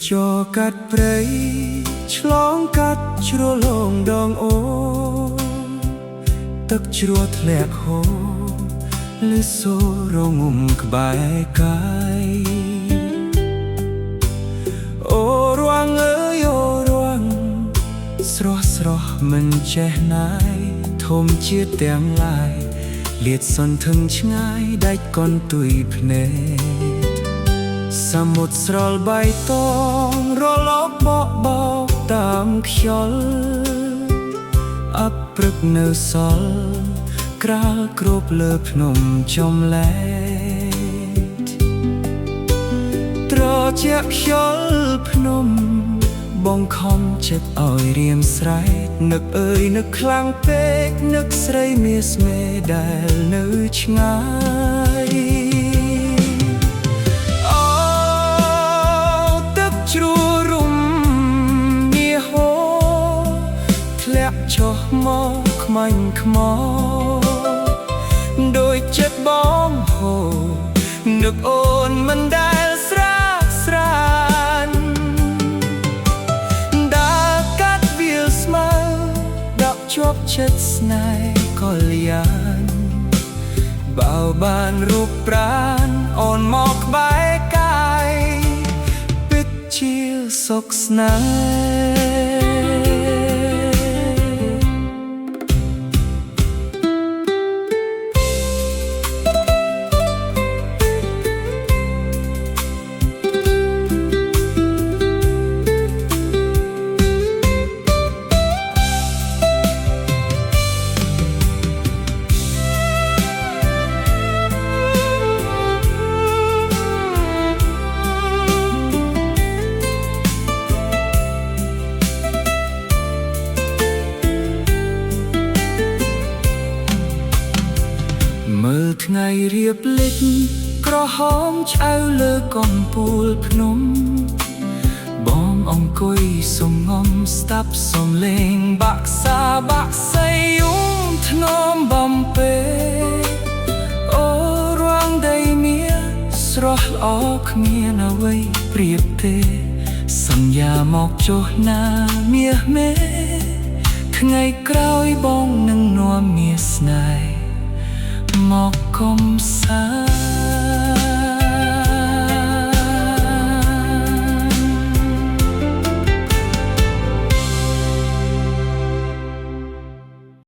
จอกัดព្រៃឆ្លងកាត់ជ្រលងដងអូទឹកជ្រោះធ្លាក់ហូរលឺសូររងំក្បែរកាយអូរាំងអើយអូរាំងស្រស់ស្រស់មិនចេះណាយធំជាតិទាំងឡាយលាតសន្ធឹងឆ្ងាយដាច់កន់ទុយភ្នែកសមុទ្រស្រល់បៃតងរលកបកបោកតាមខ្យល់អឹបព្រឹកនៅសល់ក្រាលគ្របលើភ្នំចំលែកត្រជាក់ខ្យល់ភ្នំបងខំចិត្តឲ្យរៀមស្រែកនឹកអើយនឹកខ្លាំងពេកនឹកស្រីមាសមេដែលនៅឆ្ងាយអូទឹកជ្រោះរំមាសហូរធ្លាក់ចុះមកខ្មាញ់ខ្មោដោយចិត្តបងហូរនឹកអូនមិនដែលស្រាកស្រានជាប់ចិត្តស្នេហ៍ក៏លៀនបើបានរូបប្រានអូនមកក្បែរកាយពិតជាសុខស្នេហ៍មើលថ្ងៃរៀបលិចក្រហមឆ្អៅលើកំពូលភ្នំបងអង្គុយសំងំស្ដាប់សំឡេងបាក់សាបាក់សៃយំធ្នមបំពេអូរាំងដីមាស្រស់ល្អគ្មានអ្វីប្រៀបទេសន្យាមកចុះណាមាសមេថ្ងៃក្រោយបងនឹងនាំមាសស្នេហ៍មកកំសាន្ត